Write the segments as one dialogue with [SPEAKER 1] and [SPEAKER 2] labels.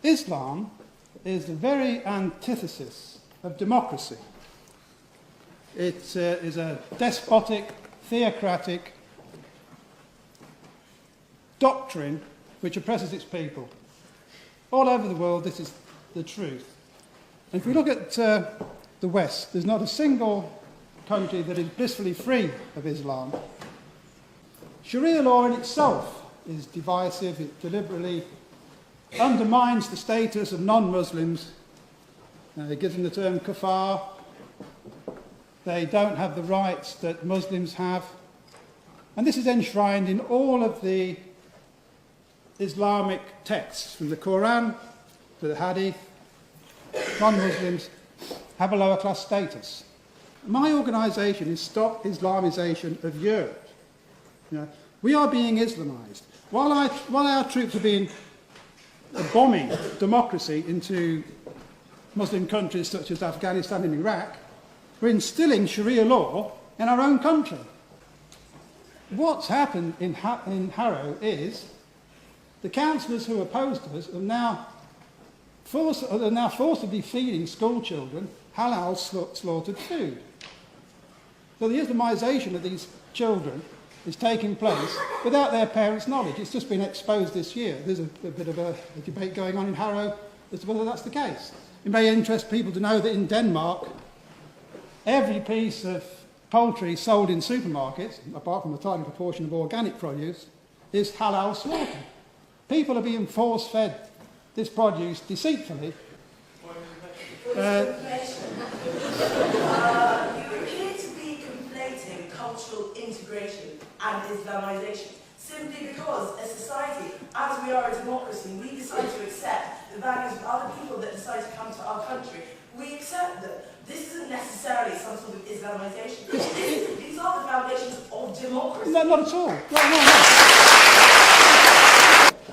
[SPEAKER 1] Islam is the very antithesis of democracy. It is a despotic, theocratic doctrine which oppresses its people. All over the world, this is the truth. And if we look at the West, there's not a single country that is blissfully free of Islam. Sharia law in itself is divisive. It deliberately undermines the status of non-Muslims. It gives them the term kafar. They don't have the rights that Muslims have. And this is enshrined in all of the Islamic texts, from the Quran to the Hadith. Non-Muslims have a lower class status. My organisation is Stop Islamisation of Europe. We are being Islamised. While our troops are being bombing democracy into Muslim countries such as Afghanistan and Iraq, we're instilling Sharia law in our own country. What's happened in Harrow is the councillors who opposed us are now forcibly feeding school children halal slaughtered food. So the Islamisation of these children is taking place without their parents' knowledge. It's just been exposed this year. There's a bit of a debate going on in Harrow as to whether that's the case. It may interest people to know that in Denmark, every piece of poultry sold in supermarkets, apart from a tiny proportion of organic produce, is halal slaughtered. People are being force-fed this produce deceitfully.
[SPEAKER 2] You appear to be conflating cultural integration and Islamisation simply because, as society, as we are a democracy, we decide to accept the values of other people that decide to come to our country. We accept that this isn't necessarily some sort of Islamisation. These are the foundations of democracy.
[SPEAKER 1] No, not at all. No.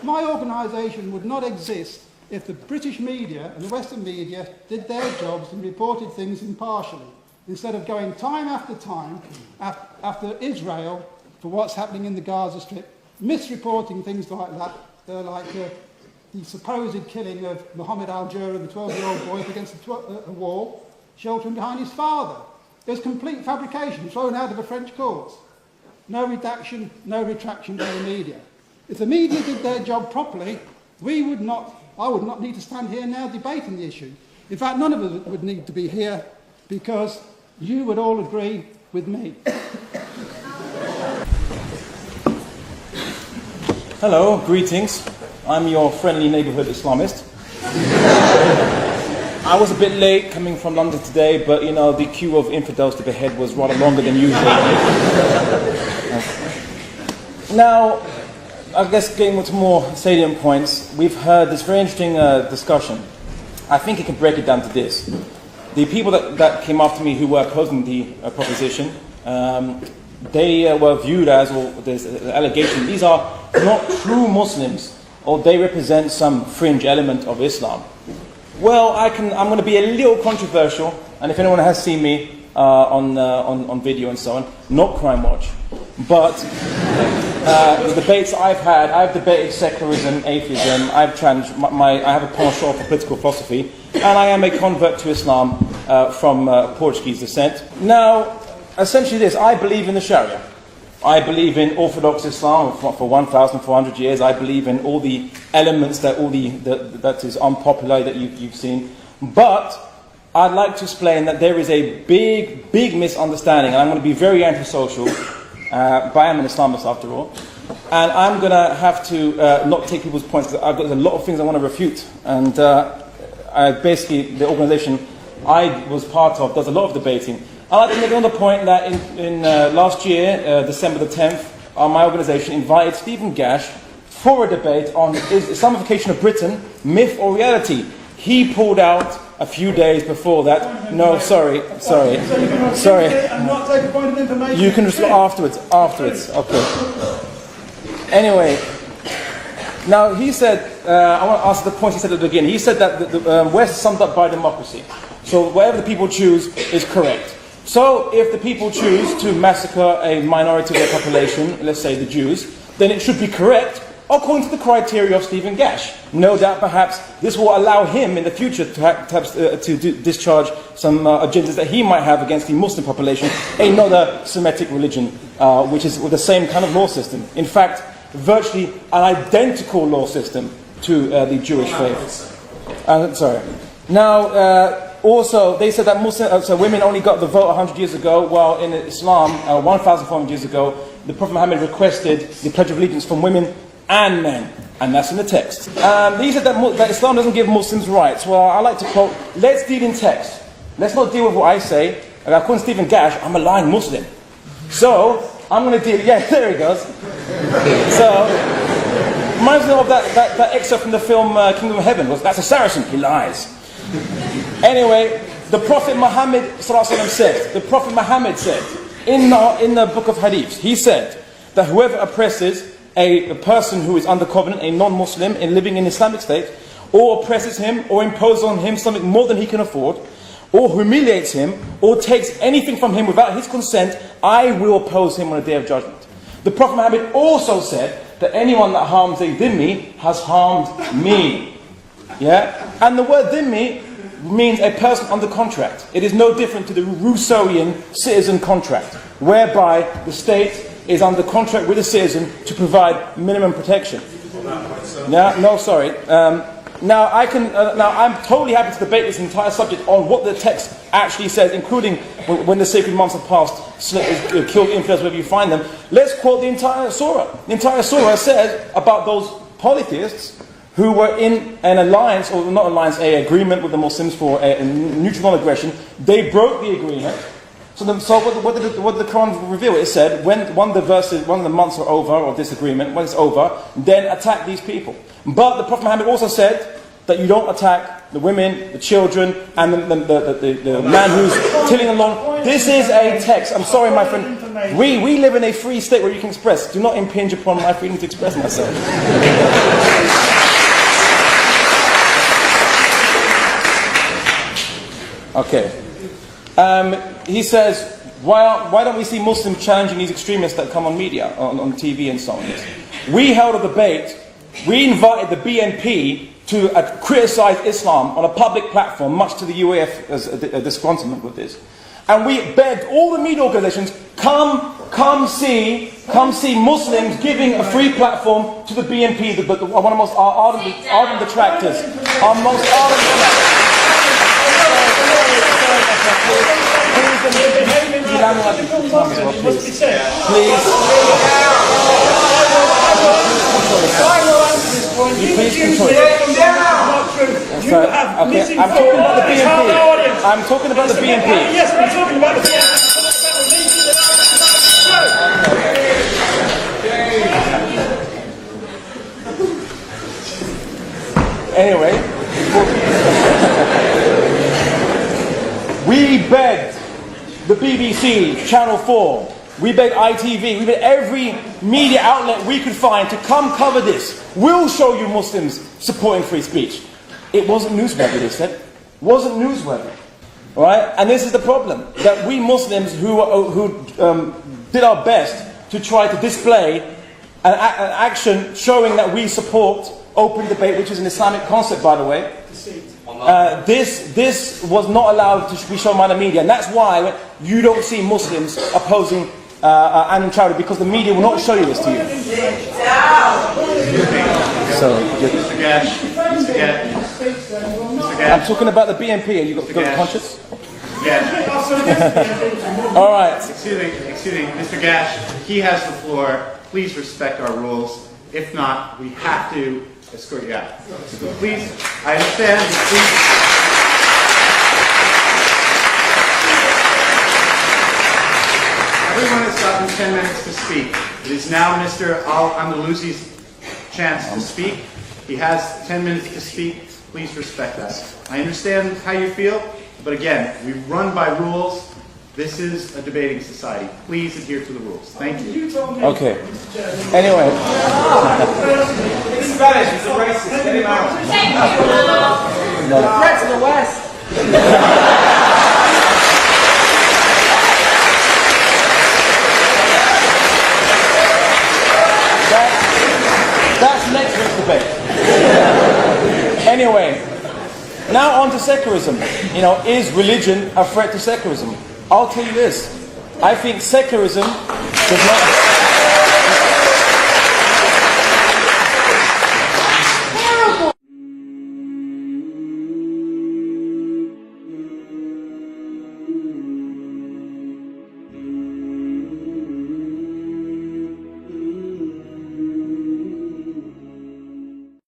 [SPEAKER 1] My organisation would not exist if the British media and the Western media did their jobs and reported things impartially, instead of going time after time after Israel for what's happening in the Gaza Strip, misreporting things like that, like the supposed killing of Mohammed Al-Jura, the 12-year-old boy, up against a wall, sheltering behind his father. There's complete fabrication thrown out of a French court. No redaction, no retraction by the media. If the media did their job properly, I would not need to stand here now debating the issue. In fact, none of us would need to be here because you would all agree with me.
[SPEAKER 3] Hello, greetings. I'm your friendly neighbourhood Islamist. I was a bit late coming from London today, but you know, the queue of infidels to behead was rather longer than usual. Now, I guess getting to more salient points, we've heard this very interesting discussion. I think you can break it down to this. The people that came after me who were opposing the proposition, they were viewed as, or there's an allegation, these are not true Muslims, or they represent some fringe element of Islam. Well, I'm going to be a little controversial, and if anyone has seen me on video and so on, not Crime Watch, but the debates I've debated secularism, atheism, I have a penchant for political philosophy, and I am a convert to Islam from Portuguese descent. Now, essentially this, I believe in the Sharia. I believe in Orthodox Islam for 1,400 years. I believe in all the elements that that is unpopular that you've seen. But I'd like to explain that there is a big misunderstanding, and I'm going to be very antisocial, but I am an Islamist after all. And I'm going to have to not take people's points, because I've got a lot of things I want to refute. And basically, the organisation I was part of does a lot of debating. I'd like to make another point that in last year, December the 10th, my organisation invited Stephen Gash for a debate on Islamification of Britain, myth or reality. He pulled out a few days before that. No, sorry.
[SPEAKER 1] I'm not taking a point of information.
[SPEAKER 3] You can respond afterwards. Okay. Anyway, now he said, I want to answer the point he said at the beginning. He said that the West is summed up by democracy. So whatever the people choose is correct. So if the people choose to massacre a minority of their population, let's say the Jews, then it should be correct according to the criteria of Stephen Gash. No doubt perhaps this will allow him in the future to discharge some agendas that he might have against the Muslim population, another Semitic religion, which is with the same kind of law system. In fact, virtually an identical law system to the Jewish faith. Now, also, they said that so women only got the vote 100 years ago, while in Islam, 1,400 years ago, the Prophet Muhammad requested the Pledge of Allegiance from women and men. And that's in the text. They said that Islam doesn't give Muslims rights. Well, I like to quote, let's deal in text. Let's not deal with what I say. According to Stephen Gash, I'm a lying Muslim. So, I'm going to deal, yeah, there he goes. So, reminds me of that excerpt from the film Kingdom of Heaven. That's a Saracen, he lies. Anyway, the Prophet Muhammad said, in the book of Hadiths, he said that whoever oppresses a person who is under covenant, a non-Muslim, in living in Islamic state, or oppresses him, or imposes on him something more than he can afford, or humiliates him, or takes anything from him without his consent, I will oppose him on the day of judgment. The Prophet Muhammad also said that anyone that harms a dhimmi has harmed me. Yeah? And the word dhimmi means a person under contract. It is no different to the Rousseauian citizen contract, whereby the state is under contract with a citizen to provide minimum protection. Now I'm totally happy to debate this entire subject on what the text actually says, including when the sacred months have passed, killed infidels wherever you find them. Let's quote the entire surah. The entire surah says about those polytheists who were in an alliance, or not alliance, an agreement with the Muslims for a neutral non-aggression. They broke the agreement. So what did the Quran reveal? It said, when one of the months are over, or this agreement, when it's over, then attack these people. But the Prophet Muhammad also said that you don't attack the women, the children, and the man who's tilling along. This is a text. I'm sorry, my friend. We live in a free state where you can express. Do not impinge upon my freedom to express myself. Okay. He says, why don't we see Muslims challenging these extremists that come on media, on TV and so on? We held a debate. We invited the BNP to criticize Islam on a public platform, much to the UAF's disgruntlement with this. And we begged all the media organizations, come see Muslims giving a free platform to the BNP, one of the most ardent detractors. Our most ardent detractors. Please control it. Okay, I'm talking about the BNP. I'm talking about the BNP.
[SPEAKER 4] Yes, we're talking about the BNP.
[SPEAKER 3] Anyway, we begged the BBC, Channel 4, we begged ITV, we begged every media outlet we could find to come cover this. We'll show you Muslims supporting free speech. It wasn't newsworthy, they said. Wasn't newsworthy. Right? And this is the problem, that we Muslims who did our best to try to display an action showing that we support open debate, which is an Islamic concept, by the way. This was not allowed to be shown by the media, and that's why you don't see Muslims opposing Anwar Chowdhury, because the media will not show you this to you. So,
[SPEAKER 5] Mr. Gash,
[SPEAKER 3] I'm talking about the BNP, and you got conscious.
[SPEAKER 5] Gash.
[SPEAKER 3] All right.
[SPEAKER 5] Excuse me, Mr. Gash. He has the floor. Please respect our rules. If not, we have to escort you out. So please, I understand. Please. Everyone has gotten 10 minutes to speak. It is now Mr. Al-Andalusi's chance to speak. He has 10 minutes to speak. Please respect that. I understand how you feel, but again, we run by rules. This is a debating society. Please adhere to the rules. Thank you.
[SPEAKER 3] Okay. Anyway.
[SPEAKER 4] It's Spanish. He's a racist. Get him out. The threat to the West.
[SPEAKER 3] That's debate. Anyway, now on to secularism. You know, is religion a threat to secularism? I'll tell you this. I think secularism does not...